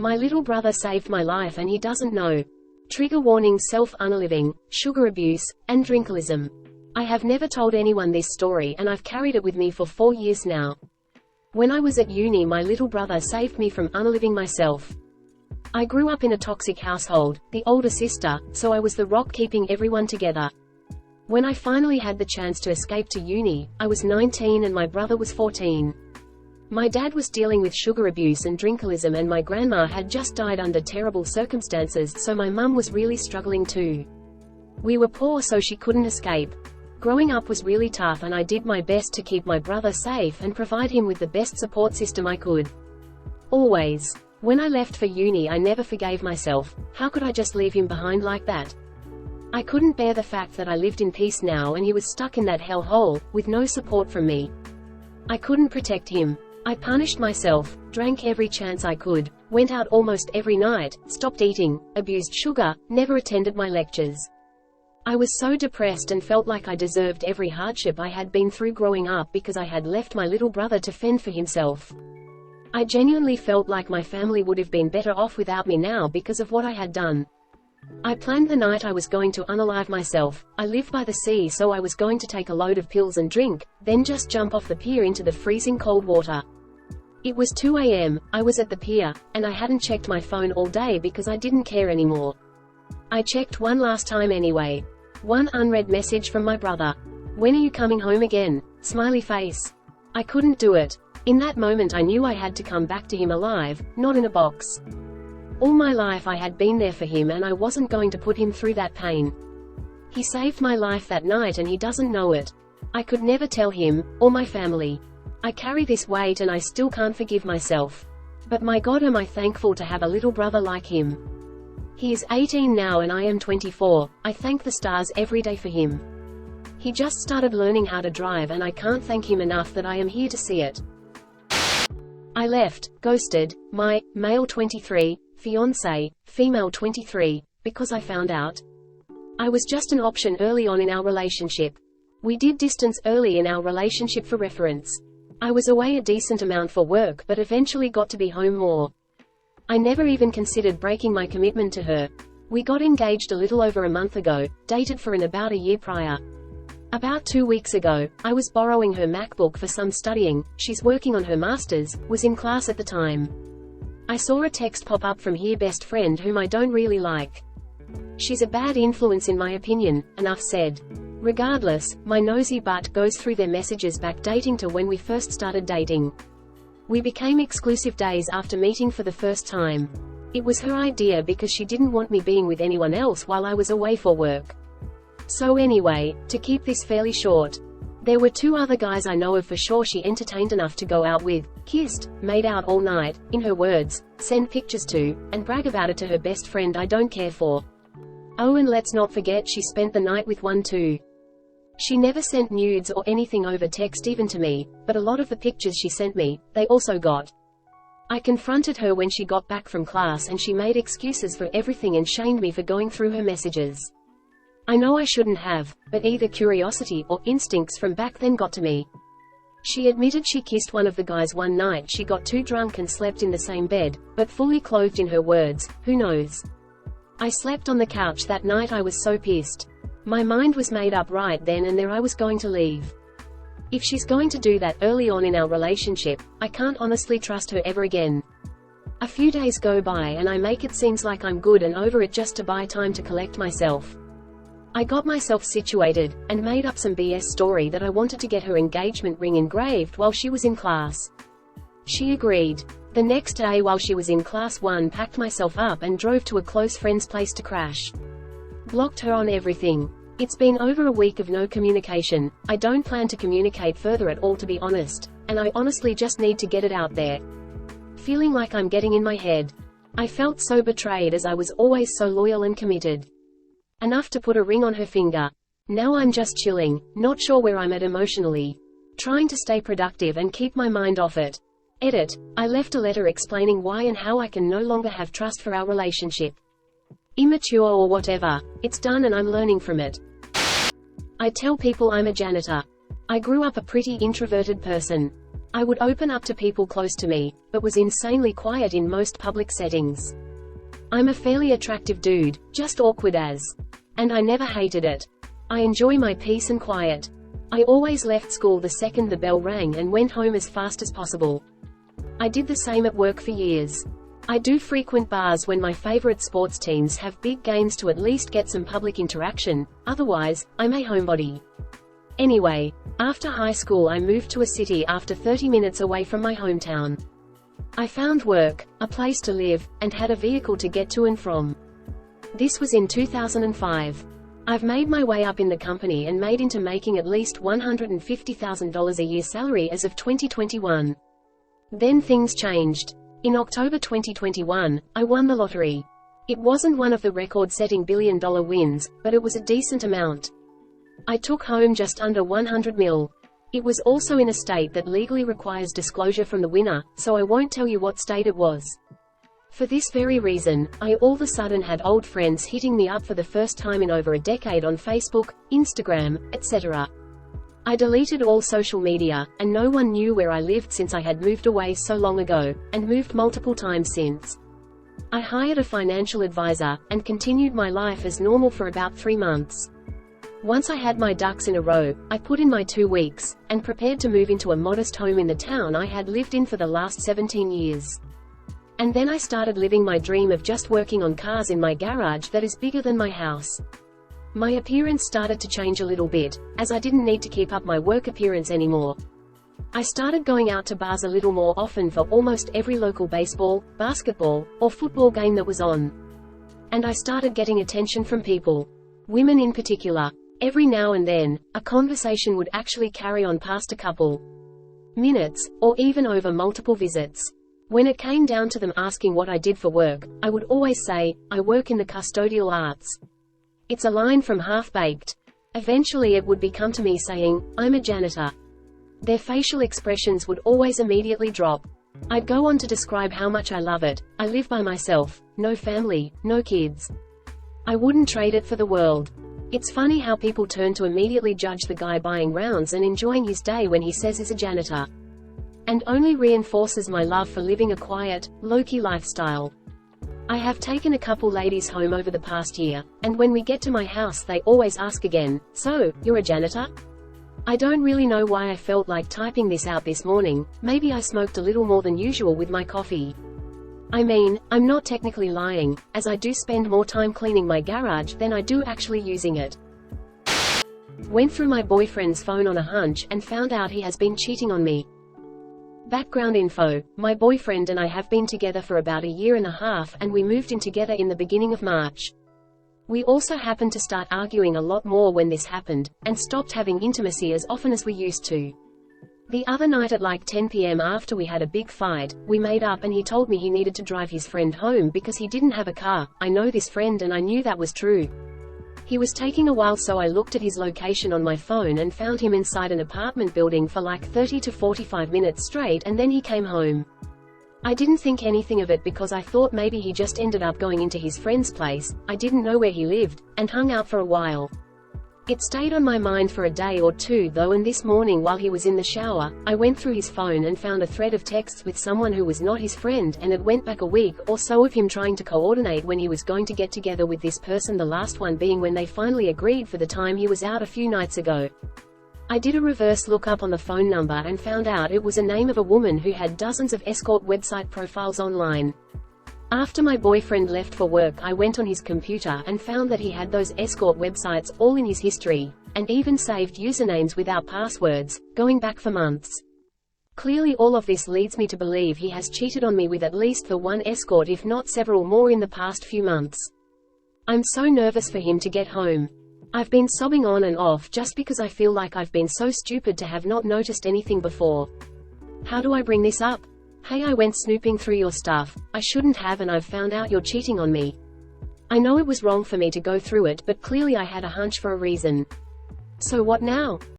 My little brother saved my life and he doesn't know. Trigger warnings: self-unaliving, sugar abuse, and drinkalism. I have never told anyone this story and I've carried it with me for 4 years now. When I was at uni, my little brother saved me from unaliving myself. I grew up in a toxic household, the older sister, so I was the rock keeping everyone together. When I finally had the chance to escape to uni, I was 19 and my brother was 14. My dad was dealing with sugar abuse and drinkalism and my grandma had just died under terrible circumstances, so my mum was really struggling too. We were poor, so she couldn't escape. Growing up was really tough and I did my best to keep my brother safe and provide him with the best support system I could. Always. When I left for uni, I never forgave myself. How could I just leave him behind like that? I couldn't bear the fact that I lived in peace now and he was stuck in that hellhole, with no support from me. I couldn't protect him. I punished myself, drank every chance I could, went out almost every night, stopped eating, abused sugar, never attended my lectures. I was so depressed and felt like I deserved every hardship I had been through growing up because I had left my little brother to fend for himself. I genuinely felt like my family would have been better off without me now because of what I had done. I planned the night I was going to unalive myself. I lived by the sea, so I was going to take a load of pills and drink, then just jump off the pier into the freezing cold water. It was 2 a.m., I was at the pier, and I hadn't checked my phone all day because I didn't care anymore. I checked one last time anyway. One unread message from my brother. "When are you coming home again? Smiley face." I couldn't do it. In that moment I knew I had to come back to him alive, not in a box. All my life I had been there for him and I wasn't going to put him through that pain. He saved my life that night and he doesn't know it. I could never tell him, or my family. I carry this weight and I still can't forgive myself. But my God, am I thankful to have a little brother like him. He is 18 now and I am 24, I thank the stars every day for him. He just started learning how to drive and I can't thank him enough that I am here to see it. I left, ghosted, my, male 23, fiancé, female 23, because I found out I was just an option early on in our relationship. We did distance early in our relationship for reference. I was away a decent amount for work but eventually got to be home more. I never even considered breaking my commitment to her. We got engaged a little over a month ago, dated for about a year prior. About 2 weeks ago, I was borrowing her MacBook for some studying. She's working on her master's, was in class at the time. I saw a text pop up from her best friend whom I don't really like. She's a bad influence in my opinion, enough said. Regardless, my nosy butt goes through their messages back dating to when we first started dating. We became exclusive days after meeting for the first time. It was her idea because she didn't want me being with anyone else while I was away for work. So anyway, to keep this fairly short, there were 2 other guys I know of for sure she entertained enough to go out with, kissed, made out all night, in her words, send pictures to, and brag about it to her best friend I don't care for. Oh, and let's not forget she spent the night with one too. She never sent nudes or anything over text even to me, but a lot of the pictures she sent me, they also got. I confronted her when she got back from class and she made excuses for everything and shamed me for going through her messages. I know I shouldn't have, but either curiosity or instincts from back then got to me. She admitted she kissed one of the guys one night she got too drunk and slept in the same bed, but fully clothed in her words, who knows. I slept on the couch that night. I was so pissed. My mind was made up right then and there I was going to leave. If she's going to do that early on in our relationship, I can't honestly trust her ever again. A few days go by and I make it seems like I'm good and over it just to buy time to collect myself. I got myself situated, and made up some BS story that I wanted to get her engagement ring engraved while she was in class. She agreed. The next day while she was in class 1, packed myself up and drove to a close friend's place to crash. Blocked her on everything. It's been over a week of no communication. I don't plan to communicate further at all, to be honest, and I honestly just need to get it out there. Feeling like I'm getting in my head. I felt so betrayed as I was always so loyal and committed. Enough to put a ring on her finger. Now I'm just chilling, not sure where I'm at emotionally. Trying to stay productive and keep my mind off it. Edit. I left a letter explaining why and how I can no longer have trust for our relationship. Immature or whatever. It's done and I'm learning from it. I tell people I'm a janitor. I grew up a pretty introverted person. I would open up to people close to me, but was insanely quiet in most public settings. I'm a fairly attractive dude, just awkward as. And I never hated it. I enjoy my peace and quiet. I always left school the second the bell rang and went home as fast as possible. I did the same at work for years. I do frequent bars when my favorite sports teams have big games to at least get some public interaction, otherwise, I'm a homebody. Anyway, after high school I moved to a city after 30 minutes away from my hometown. I found work, a place to live, and had a vehicle to get to and from. This was in 2005. I've made my way up in the company and made into making at least $150,000 a year salary as of 2021. Then things changed. In October 2021, I won the lottery. It wasn't one of the record-setting billion-dollar wins, but it was a decent amount. I took home just under 100 mil. It was also in a state that legally requires disclosure from the winner, so I won't tell you what state it was. For this very reason, I all of a sudden had old friends hitting me up for the first time in over a decade on Facebook, Instagram, etc. I deleted all social media, and no one knew where I lived since I had moved away so long ago, and moved multiple times since. I hired a financial advisor, and continued my life as normal for about 3 months. Once I had my ducks in a row, I put in my 2 weeks, and prepared to move into a modest home in the town I had lived in for the last 17 years. And then I started living my dream of just working on cars in my garage that is bigger than my house. My appearance started to change a little bit, as I didn't need to keep up my work appearance anymore. I started going out to bars a little more often for almost every local baseball, basketball, or football game that was on. And I started getting attention from people. Women in particular. Every now and then, a conversation would actually carry on past a couple minutes, or even over multiple visits. When it came down to them asking what I did for work, I would always say, I work in the custodial arts. It's a line from Half-Baked. Eventually it would become to me saying, I'm a janitor. Their facial expressions would always immediately drop. I'd go on to describe how much I love it. I live by myself, no family, no kids. I wouldn't trade it for the world. It's funny how people turn to immediately judge the guy buying rounds and enjoying his day when he says he's a janitor. And only reinforces my love for living a quiet, low-key lifestyle. I have taken a couple ladies home over the past year, and when we get to my house they always ask again, so, you're a janitor? I don't really know why I felt like typing this out this morning. Maybe I smoked a little more than usual with my coffee. I mean, I'm not technically lying, as I do spend more time cleaning my garage than I do actually using it. Went through my boyfriend's phone on a hunch and found out he has been cheating on me. Background info: my boyfriend and I have been together for about 1.5 years and we moved in together in the beginning of March. We also happened to start arguing a lot more when this happened, and stopped having intimacy as often as we used to. The other night at like 10 p.m. after we had a big fight, we made up and he told me he needed to drive his friend home because he didn't have a car. I know this friend and I knew that was true. He was taking a while, so I looked at his location on my phone and found him inside an apartment building for like 30 to 45 minutes straight, and then he came home. I didn't think anything of it because I thought maybe he just ended up going into his friend's place. I didn't know where he lived, and hung out for a while. It stayed on my mind for a day or two though, and this morning while he was in the shower, I went through his phone and found a thread of texts with someone who was not his friend, and it went back a week or so of him trying to coordinate when he was going to get together with this person, the last one being when they finally agreed for the time he was out a few nights ago. I did a reverse lookup on the phone number and found out it was a name of a woman who had dozens of escort website profiles online. After my boyfriend left for work, I went on his computer and found that he had those escort websites all in his history, and even saved usernames without passwords, going back for months. Clearly all of this leads me to believe he has cheated on me with at least the one escort, if not several more, in the past few months. I'm so nervous for him to get home. I've been sobbing on and off just because I feel like I've been so stupid to have not noticed anything before. How do I bring this up? Hey, I went snooping through your stuff. I shouldn't have, and I've found out you're cheating on me. I know it was wrong for me to go through it, but clearly I had a hunch for a reason. So what now?